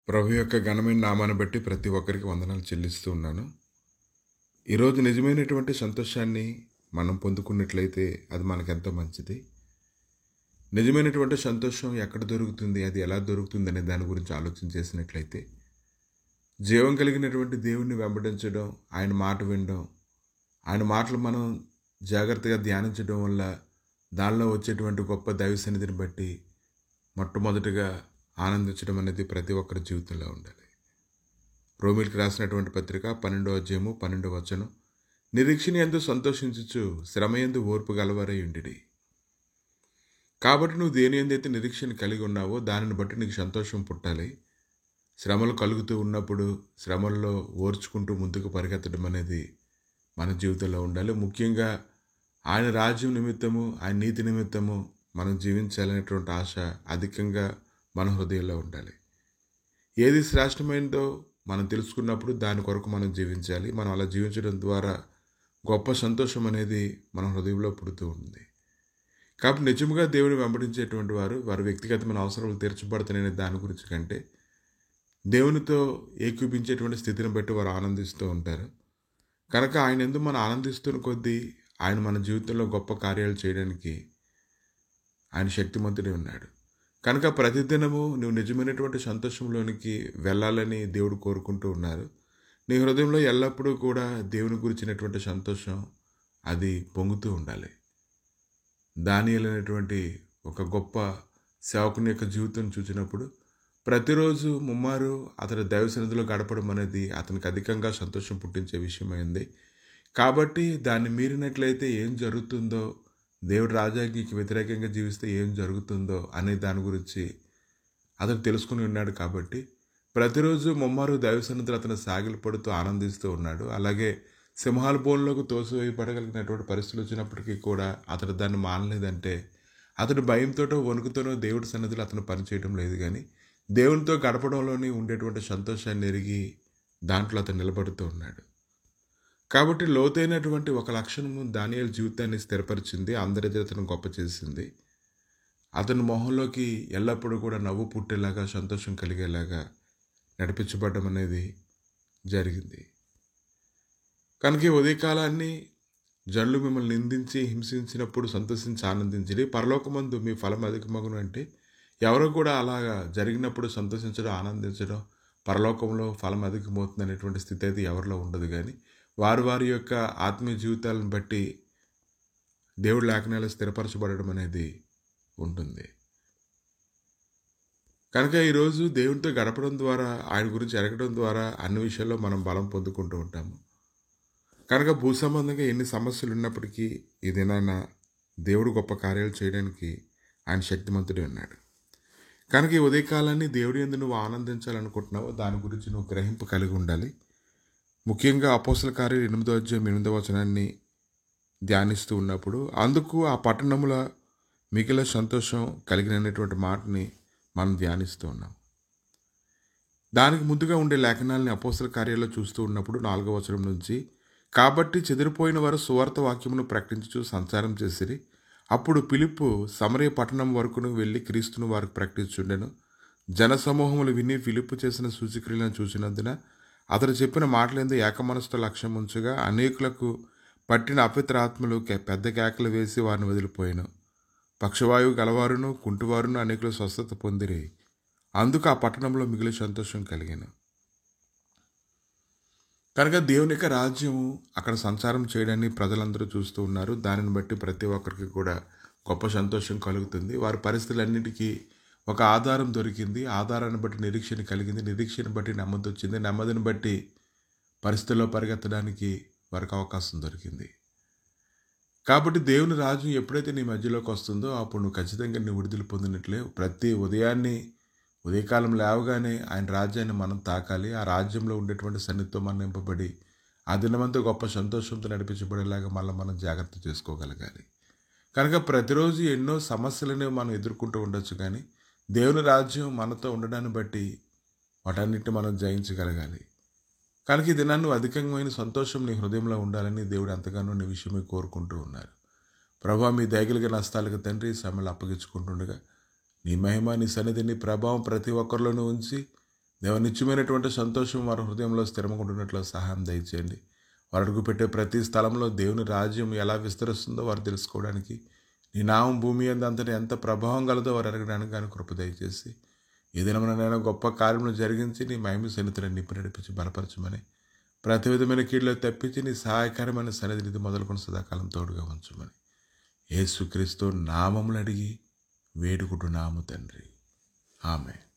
ప్రభు యొక్క ఘనమైన నామాన్ని బట్టి ప్రతి ఒక్కరికి వందనాలు చెల్లిస్తూ ఉన్నాను. ఈరోజు నిజమైనటువంటి సంతోషాన్ని మనం పొందుకున్నట్లయితే అది మనకెంతో మంచిది. నిజమైనటువంటి సంతోషం ఎక్కడ దొరుకుతుంది, అది ఎలా దొరుకుతుంది అనే దాని గురించి ఆలోచన చేసినట్లయితే, జీవం కలిగినటువంటి దేవుణ్ణి వెంబడించడం, ఆయన మాట వినడం, ఆయన మాటలు మనం జాగ్రత్తగా ధ్యానించడం వల్ల దానిలో వచ్చేటువంటి గొప్ప దైవ సన్నిధిని బట్టి మొట్టమొదటిగా ఆనందించడం అనేది ప్రతి ఒక్కరి జీవితంలో ఉండాలి. రోమిల్కి రాసినటువంటి పత్రిక 12వ అధ్యాయము 12వ వచనం, నిరీక్షణ యందు సంతోషించుచు శ్రమయందు ఓర్పు గలవారై ఉండిడి. కాబట్టి నువ్వు దేని యందైతే నిరీక్షణ కలిగి ఉన్నావో దానిని బట్టి నీకు సంతోషం పుట్టాలి. శ్రమలు కలుగుతూ ఉన్నప్పుడు శ్రమల్లో ఓర్చుకుంటూ ముందుకు పరిగెత్తడం అనేది మన జీవితంలో ఉండాలి. ముఖ్యంగా ఆయన రాజ్యం నిమిత్తము, ఆయన నీతి నిమిత్తము మనం జీవించాలనేటువంటి ఆశ అధికంగా మన హృదయంలో ఉండాలి. ఏది శ్రేష్టమైనదో మనం తెలుసుకున్నప్పుడు దాని కొరకు మనం జీవించాలి. మనం అలా జీవించడం ద్వారా గొప్ప సంతోషం అనేది మన హృదయంలో పుడుతూ ఉంది. కాబట్టి నిజంగా దేవుని వెంబడించేటువంటి వారి వ్యక్తిగతమైన అవసరాలు తీర్చబడతాయనే దాని గురించి కంటే దేవునితో ఏకీపించేటువంటి స్థితిని బట్టి వారు ఆనందిస్తూ ఉంటారు. కనుక ఆయన ఎందుకు మనం ఆనందిస్తున్న కొద్దీ ఆయన మన జీవితంలో గొప్ప కార్యాలు చేయడానికి ఆయన శక్తిమంతుడే ఉన్నాడు. కనుక ప్రతిదినము నువ్వు నిజమైనటువంటి సంతోషంలోనికి వెళ్ళాలని దేవుడు కోరుకుంటూ ఉన్నారు. నీ హృదయంలో ఎల్లప్పుడూ కూడా దేవుని గురించినటువంటి సంతోషం అది పొంగుతూ ఉండాలి. దానియేలు అనేటువంటి ఒక గొప్ప సేవకుని యొక్క జీవితం చూసినప్పుడు ప్రతిరోజు ముమ్మారు అతని దైవ సన్నిధిలో గడపడం అనేది అతనికి అధికంగా సంతోషం పుట్టించే విషయమైంది. కాబట్టి దాన్ని మీరినట్లయితే ఏం జరుగుతుందో, దేవుడు రాజాజ్ఞకి వ్యతిరేకంగా జీవిస్తే ఏం జరుగుతుందో అనే దాని గురించి అతను తెలుసుకుని ఉన్నాడు. కాబట్టి ప్రతిరోజు ముమ్మారు దైవ సన్నిధిలో అతను సాగిలు పడుతూ ఆనందిస్తూ ఉన్నాడు. అలాగే సింహాల బోన్లోకి తోసివేయబడగలిగినటువంటి పరిస్థితులు వచ్చినప్పటికీ కూడా అతడు దాన్ని మానలేదంటే అతడు భయంతోటో వణుకుతోనో దేవుడి సన్నిధిలో అతను పనిచేయడం లేదు, కానీ దేవునితో గడపడంలోనే ఉండేటువంటి సంతోషాన్ని ఎరిగి దాంట్లో అతను నిలబడుతూ ఉన్నాడు. కాబట్టి లోతైనటువంటి ఒక లక్షణము దానియేలు జీవితాన్ని స్థిరపరిచింది, అందరి ఎదుట అతను గొప్ప చేసింది. అతని మొహంలోకి ఎల్లప్పుడూ కూడా నవ్వు పుట్టేలాగా, సంతోషం కలిగేలాగా నడిపించబడడం అనేది జరిగింది. కనుక ఈ ఉదయకాలాన్ని జనులు మిమ్మల్ని నిందించి హింసించినప్పుడు సంతోషించి ఆనందించి పరలోకమందు మీ ఫలం అధికమగును అంటే ఎవరో కూడా అలాగా జరిగినప్పుడు సంతోషించడం, ఆనందించడం, పరలోకంలో ఫలం అధికమవుతుంది అనేటువంటి స్థితి అయితే ఎవరిలో ఉండదు. కానీ వారి యొక్క ఆత్మీయ జీవితాలను బట్టి దేవుడి లేఖనాలు స్థిరపరచబడడం అనేది ఉంటుంది. కనుక ఈరోజు దేవునితో గడపడం ద్వారా, ఆయన గురించి ఎరగడం ద్వారా అన్ని విషయాల్లో మనం బలం పొందుకుంటూ ఉంటాము. కనుక భూ సంబంధంగా ఎన్ని సమస్యలు ఉన్నప్పటికీ ఏదైనా దేవుడు గొప్ప కార్యాలు చేయడానికి ఆయన శక్తిమంతుడే ఉన్నాడు. కనుక ఈ ఉదయకాలాన్ని దేవుడి యందు నువ్వు ఆనందించాలనుకుంటున్నావో దాని గురించి నువ్వు గ్రహింపు కలిగి ఉండాలి. ముఖ్యంగా అపోస్తల కార్యాలు 8వ అధ్యాయం 8వ వచనాన్ని ధ్యానిస్తూ ఉన్నప్పుడు అందుకు ఆ పట్టణముల మిగిలిన సంతోషం కలిగినటువంటి మాటని మనం ధ్యానిస్తూ ఉన్నాం. దానికి ముందుగా ఉండే లేఖనాలని అపోస్తల కార్యాల్లో చూస్తూ ఉన్నప్పుడు 4వ వచనం నుంచి, కాబట్టి చెదిరిపోయిన వారు సువార్త వాక్యమును ప్రకటించుచు సంచారం చేసిరి. అప్పుడు ఫిలిప్పు సమరయ పట్టణం వరకును వెళ్ళి క్రీస్తును వారికి ప్రకటించుండెను. జనసమూహములు విని ఫిలిప్పు చేసిన సూచక్రియలను చూసినందున అతడు చెప్పిన మాటలందు ఏకమనసుతో లక్ష్యం ఉంచగా అనేకులకు పట్టిన అపవిత్ర ఆత్మలు పెద్ద కేకలు వేసి వారిని వదిలిపోయాను. పక్షవాయువు గలవారును కుంటివారును అనేకులు స్వస్థత పొందిరి. అందుకు ఆ పట్టణంలో మిగిలిన సంతోషం కలిగాను. కనుక దేవుని యొక్క రాజ్యం అక్కడ సంచారం చేయడాన్ని ప్రజలందరూ చూస్తూ ఉన్నారు. దానిని బట్టి ప్రతి ఒక్కరికి కూడా గొప్ప సంతోషం కలుగుతుంది. వారి పరిస్థితులన్నిటికీ ఒక ఆధారం దొరికింది. ఆధారాన్ని బట్టి నిరీక్షణ కలిగింది. నిరీక్షణ బట్టి నెమ్మది వచ్చింది. నెమ్మదిని బట్టి పరిస్థితుల్లో పరిగెత్తడానికి వారికి అవకాశం దొరికింది. కాబట్టి దేవుని రాజ్యం ఎప్పుడైతే నీ మధ్యలోకి వస్తుందో అప్పుడు నువ్వు ఖచ్చితంగా నీ విడుదల పొందినట్లే. ప్రతి ఉదయకాలం లేవగానే ఆయన రాజ్యాన్ని మనం తాకాలి. ఆ రాజ్యంలో ఉండేటువంటి సన్నిధితో మనం నింపబడి ఆ దినమంతా గొప్ప సంతోషంతో నడిపించబడేలాగా మనం జాగ్రత్త చేసుకోగలగాలి. కనుక ప్రతిరోజు ఎన్నో సమస్యలను మనం ఎదుర్కొంటూ ఉండొచ్చు, కానీ దేవుని రాజ్యం మనతో ఉండడాన్ని బట్టి వాటన్నిటిని మనం జయించగలగాలి. కనుక ఈ దినాన్ని అధికమైన సంతోషం నీ హృదయంలో ఉండాలని దేవుడు ఎంతగానో నీ విషయమే కోరుకుంటూ ఉన్నారు. ప్రభువా, మీ దయగలిగిన నష్టాలకు తండ్రి సమయాలు అప్పగించుకుంటుండగా నీ మహిమ, నీ సన్నిధిని, ప్రభావం ప్రతి ఒక్కరిలోనూ ఉంచి దేవ నిత్యమైనటువంటి సంతోషం వారి హృదయంలో స్థిరమకుంటున్నట్లు సహాయం దయచేయండి. వారు అడుగుపెట్టే ప్రతి స్థలంలో దేవుని రాజ్యం ఎలా విస్తరిస్తుందో వారు తెలుసుకోవడానికి, నీ నామం భూమి అంతటా ఎంత ప్రభావం కలదో వారు ఎరగడానికి కానీ కృప దయచేసి, ఈ దినమునైనా గొప్ప కార్యములు జరిగించి నీ మహిమ సన్నిధిని నింపి నడిపించి బలపరచమని, ప్రతి విధమైన కీడులో తప్పించి నీ సహాయకరమైన సన్నిధిని మొదలుకొని సదాకాలం తోడుగా ఉంచమని యేసుక్రీస్తు నామములు అడిగి వేడుకుంటున్నాము తండ్రి. ఆమేన్.